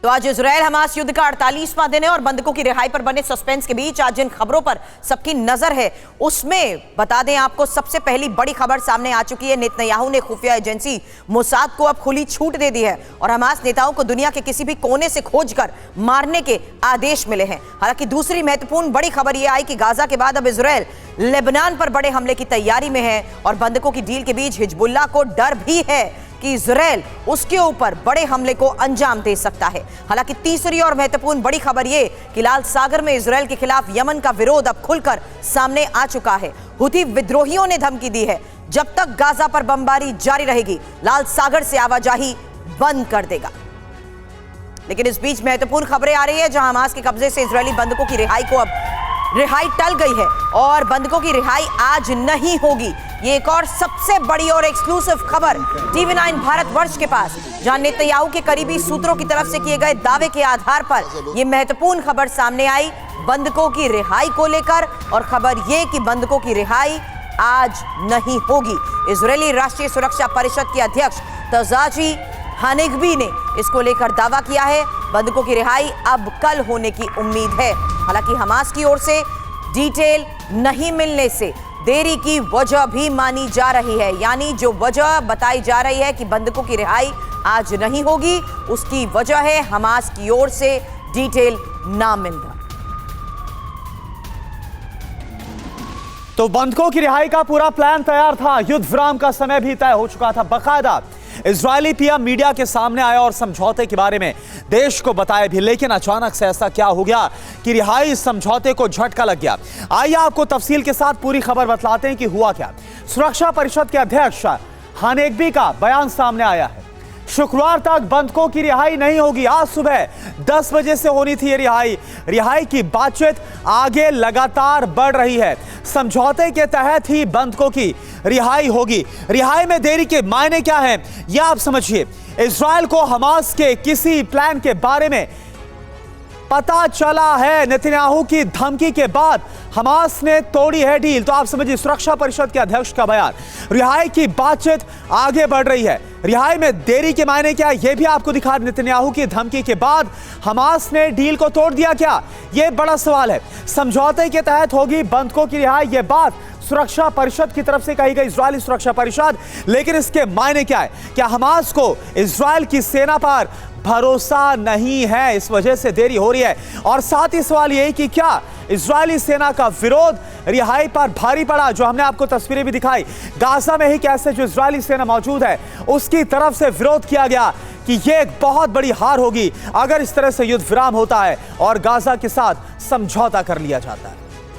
तो आज Israel Hamas युद्ध का 48वां दिन है और बंधकों की रिहाई पर बने सस्पेंस के बीच आज जिन खबरों पर सबकी नजर है उसमें बता दें आपको, सबसे पहली बड़ी खबर सामने आ चुकी है। नेतन्याहू ने खुफिया एजेंसी मोसाद को अब खुली छूट दे दी है और हमास नेताओं को दुनिया के किसी भी कोने से खोजकर मारने के आदेश मिले हैं। हालांकि दूसरी महत्वपूर्ण बड़ी खबर यह आई कि गाजा के बाद अब इजराइल लेबनान पर बड़े हमले की तैयारी में है और बंधकों की डील के बीच हिजबुल्लाह को डर भी है कि इजराइल उसके ऊपर बड़े हमले को अंजाम दे सकता है। हालांकि तीसरी और महत्वपूर्ण बड़ी खबर यह कि लाल सागर में इजराइल के खिलाफ यमन का विरोध अब खुलकर सामने आ चुका है। हुती विद्रोहियों ने धमकी दी है, जब तक गाजा पर बमबारी जारी रहेगी लाल सागर से आवाजाही बंद कर देगा। लेकिन इस बीच महत्वपूर्ण खबरें आ रही है जहां हमास के कब्जे से इजरायली बंधकों की रिहाई टल गई है और बंधकों की रिहाई आज नहीं होगी। ये एक और सबसे बड़ी और एक्सक्लूसिव खबर TV9 भारतवर्ष के पास, जहां नेतन्याहू के करीबी सूत्रों की तरफ से किए गए दावे के आधार पर यह महत्वपूर्ण खबर सामने आई बंधकों की रिहाई को लेकर। और खबर यह कि बंधकों की रिहाई आज नहीं होगी। इजरायली राष्ट्रीय सुरक्षा परिषद के अध्यक्ष तजाची हानेगबी ने इसको लेकर दावा किया है। बंधकों की रिहाई अब कल होने की उम्मीद है। हालांकि हमास की ओर से डिटेल नहीं मिलने से देरी की वजह भी मानी जा रही है, यानी जो वजह बताई जा रही है कि बंधकों की रिहाई आज नहीं होगी, उसकी वजह है हमास की ओर से डिटेल ना मिलना। तो बंधकों की रिहाई का पूरा प्लान तैयार था, युद्ध विराम का समय भी तय हो चुका था। बाकायदा इजरायली पीएम मीडिया के सामने आया और समझौते के बारे में देश को बताया भी, लेकिन अचानक से ऐसा क्या हो गया कि रिहाई समझौते को झटका लग गया। आइए आपको तफसील के साथ पूरी खबर बतलाते हैं कि हुआ क्या। सुरक्षा परिषद के अध्यक्ष हानेगबी का बयान सामने आया है, शुक्रवार तक बंधकों की रिहाई नहीं होगी। आज सुबह 10 बजे से होनी थी ये रिहाई की बातचीत आगे लगातार बढ़ रही है। समझौते के तहत ही बंधकों की रिहाई होगी। रिहाई में देरी के मायने क्या हैं, यह आप समझिए। इजराइल को हमास के किसी प्लान के बारे में पता चला है। नेतन्याहू की धमकी के बाद हमास ने तोड़ी है डील। तो आप समझिए, सुरक्षा परिषद के अध्यक्ष का बयान, रिहाई की बातचीत आगे बढ़ रही है। रिहाई में देरी के मायने क्या, यह भी आपको दिखा। नेतन्याहू की धमकी के बाद हमास ने डील को तोड़ दिया क्या, यह बड़ा सवाल है। समझौते के तहत होगी बंधकों की रिहाई, यह बात सुरक्षा परिषद की तरफ से कही गई, इजरायली सुरक्षा परिषद। लेकिन इसके मायने क्या है? क्या हमास को इजराइल की सेना पर भरोसा नहीं है, इस वजह से देरी हो रही है? और साथ ही सवाल यही कि क्या इजरायली सेना का विरोध रिहाई पर भारी पड़ा? जो हमने आपको तस्वीरें भी दिखाई, गाजा में ही कैसे जो इजरायली सेना मौजूद है उसकी तरफ से विरोध किया गया कि यह एक बहुत बड़ी हार होगी अगर इस तरह से युद्ध विराम होता है और गाजा के साथ समझौता कर लिया जाता है।